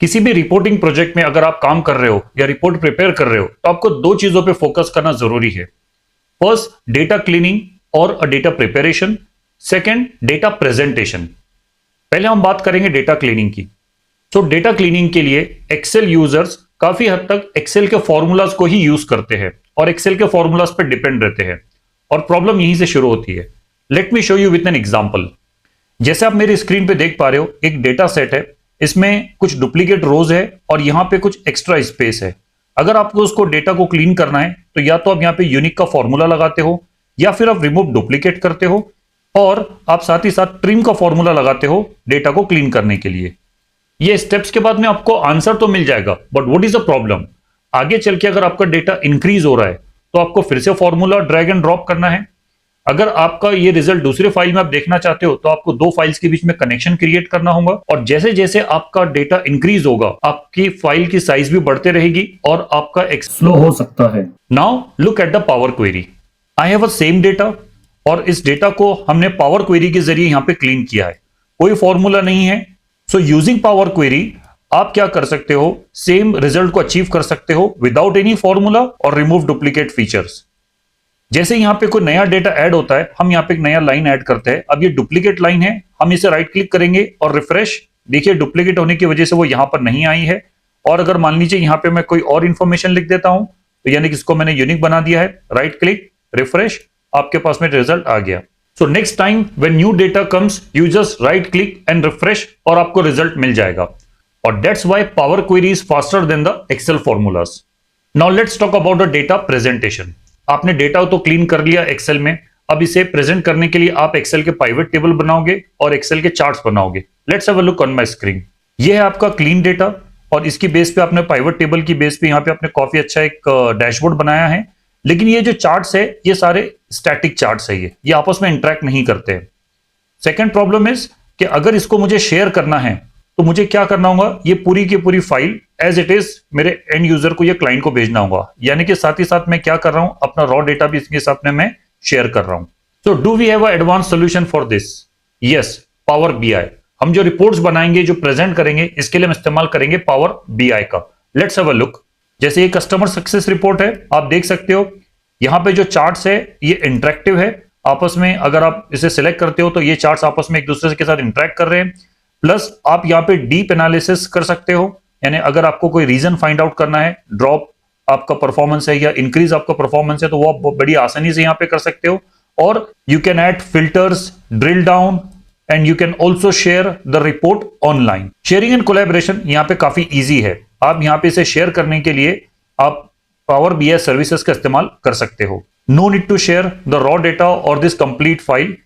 किसी भी reporting project में अगर आप काम कर रहे हो या रिपोर्ट प्रिपेयर कर रहे हो तो आपको दो चीजों पे फोकस करना जरूरी है। फर्स्ट, डेटा क्लीनिंग और data preparation. Second, data presentation. पहले हम बात करेंगे डेटा क्लीनिंग की। तो डेटा क्लीनिंग के लिए एक्सेल यूजर्स काफी हद तक एक्सेल के फॉर्मूलाज को ही यूज करते हैं और एक्सेल के फॉर्मूलाज पर डिपेंड रहते हैं और प्रॉब्लम यहीं से शुरू होती है। Let me show you with an example. जैसे आप मेरी स्क्रीन पे देख पा रहे हो, एक डेटा सेट है, इसमें कुछ डुप्लीकेट रोज है और यहां पे कुछ एक्स्ट्रा स्पेस है। अगर आपको उसको डेटा को क्लीन करना है तो या तो आप यहां पे यूनिक का फॉर्मूला लगाते हो या फिर आप रिमूव डुप्लीकेट करते हो और आप साथ ही साथ ट्रिम का फॉर्मूला लगाते हो डेटा को क्लीन करने के लिए। ये स्टेप्स के बाद में आपको आंसर तो मिल जाएगा, but what is the problem? आगे चल के अगर आपका डेटा इंक्रीज हो रहा है तो आपको फिर से फॉर्मूला ड्रैग एंड ड्रॉप करना है। अगर आपका ये रिजल्ट दूसरे फाइल में आप देखना चाहते हो तो आपको दो फाइल्स के बीच में कनेक्शन क्रिएट करना होगा और जैसे जैसे आपका डेटा इंक्रीज होगा आपकी फाइल की साइज भी बढ़ते रहेगी और आपका स्लो हो सकता है। Now look at the power query. I have a same data और इस डेटा को हमने पावर क्वेरी के जरिए यहां पे क्लीन किया है। कोई फॉर्मूला नहीं है। सो यूजिंग पावर क्वेरी आप क्या कर सकते हो, सेम रिजल्ट को अचीव कर सकते हो विदाउट एनी फॉर्मूला और रिमूव डुप्लीकेट फीचर्स। जैसे यहां पे कोई नया डेटा ऐड होता है, हम यहां पे एक नया लाइन ऐड करते हैं। अब ये डुप्लीकेट लाइन है, हम इसे राइट क्लिक करेंगे और रिफ्रेश। देखिए डुप्लीकेट होने की वजह से वो यहां पर नहीं आई है। और अगर मान लीजिए यहां पे मैं कोई और इंफॉर्मेशन लिख देता हूं तो यानी कि इसको मैंने यूनिक बना दिया है, राइट क्लिक, रिफ्रेश, आपके पास में रिजल्ट आ गया। So next time when new data comes you just right click and refresh और आपको रिजल्ट मिल जाएगा। और that's why power query is faster than the Excel formulas. Now let's talk about the data presentation. आपने data तो clean कर लिया Excel में, अब इसे प्रेजेंट करने के लिए आप एक्सेल के पाइवट टेबल बनाओगे और एक्सेल के चार्ट्स बनाओगे। Let's have a look on my screen. ये है आपका क्लीन डेटा और इसकी बेस पे आपने पाइवट टेबल की बेस पे यहाँ पे आपने काफी अच्छा एक डैशबोर्ड बनाया है। लेकिन ये जो चार्ट्स है ये सारे स्टैटिक चार्ट्स है, ये आपस में इंटरेक्ट नहीं करते हैं। सेकेंड प्रॉब्लम इज कि अगर इसको मुझे शेयर करना है तो मुझे क्या करना होगा, ये पूरी की पूरी फाइल एज इट इज मेरे एंड यूजर को, ये क्लाइंट को भेजना होगा। यानी कि साथ ही साथ मैं क्या कर रहा हूं, अपना रॉ डेटा भी इसके साथ में मैं शेयर कर रहा हूं। So do we have a advance solution for this? Yes, power BI. हम जो रिपोर्ट्स बनाएंगे, जो प्रेजेंट करेंगे, इसके लिए हम इस्तेमाल करेंगे पावर बीआई का। Let's have a look. जैसे ये कस्टमर सक्सेस रिपोर्ट है, आप देख सकते हो यहां पे जो चार्ट्स है ये इंटरेक्टिव है आपस में। अगर आप इसे सिलेक्ट करते हो तो ये चार्ट्स आपस में एक दूसरे के साथ इंटरेक्ट कर रहे हैं। प्लस आप यहाँ पे डीप एनालिसिस कर सकते हो, यानी अगर आपको कोई रीजन फाइंड आउट करना है, ड्रॉप आपका परफॉर्मेंस है या इंक्रीज आपका परफॉर्मेंस है, तो वो आप बड़ी आसानी से यहाँ पे कर सकते हो। और you can add filters, drill down and you can also share the report online. Sharing and collaboration यहाँ पे काफी ईजी है। आप यहाँ पे इसे शेयर करने के लिए आप पावर बीआई सर्विसेज का इस्तेमाल कर सकते हो। No need to share the raw data और this complete file.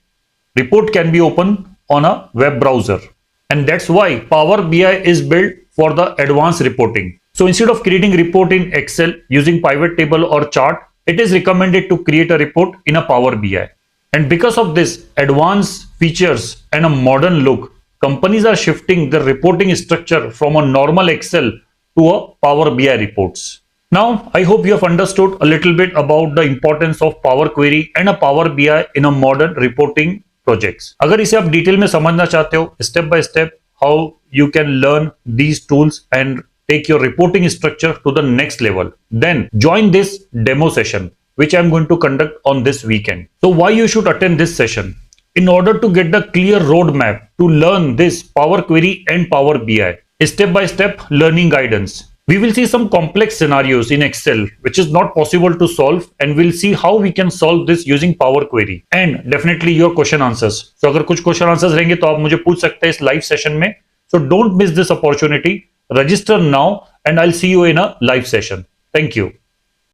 Report can be open on a web browser and that's why Power BI is built for the advanced reporting. So instead of creating report in Excel using pivot table or chart, it is recommended to create a report in a Power BI. And because of this advanced features and a modern look, companies are shifting the reporting structure from a normal Excel to a Power BI reports. Now, I hope you have understood a little bit about the importance of Power Query and a Power BI in a modern reporting projects. अगर इसे आप detail में समझना चाहते हो, step by step how you can learn these tools and take your reporting structure to the next level, then join this demo session which I am going to conduct on this weekend. So why you should attend this session? In order to get the clear roadmap to learn this Power Query and Power BI, step by step learning guidance. We will see some complex scenarios in Excel which is not possible to solve, and we'll see how we can solve this using Power Query and definitely your question answers. So अगर कुछ question answers रहेंगे तो आप मुझे पूछ सकते हैं इस live session में. So don't miss this opportunity. Register now and I'll see you in a live session. Thank you.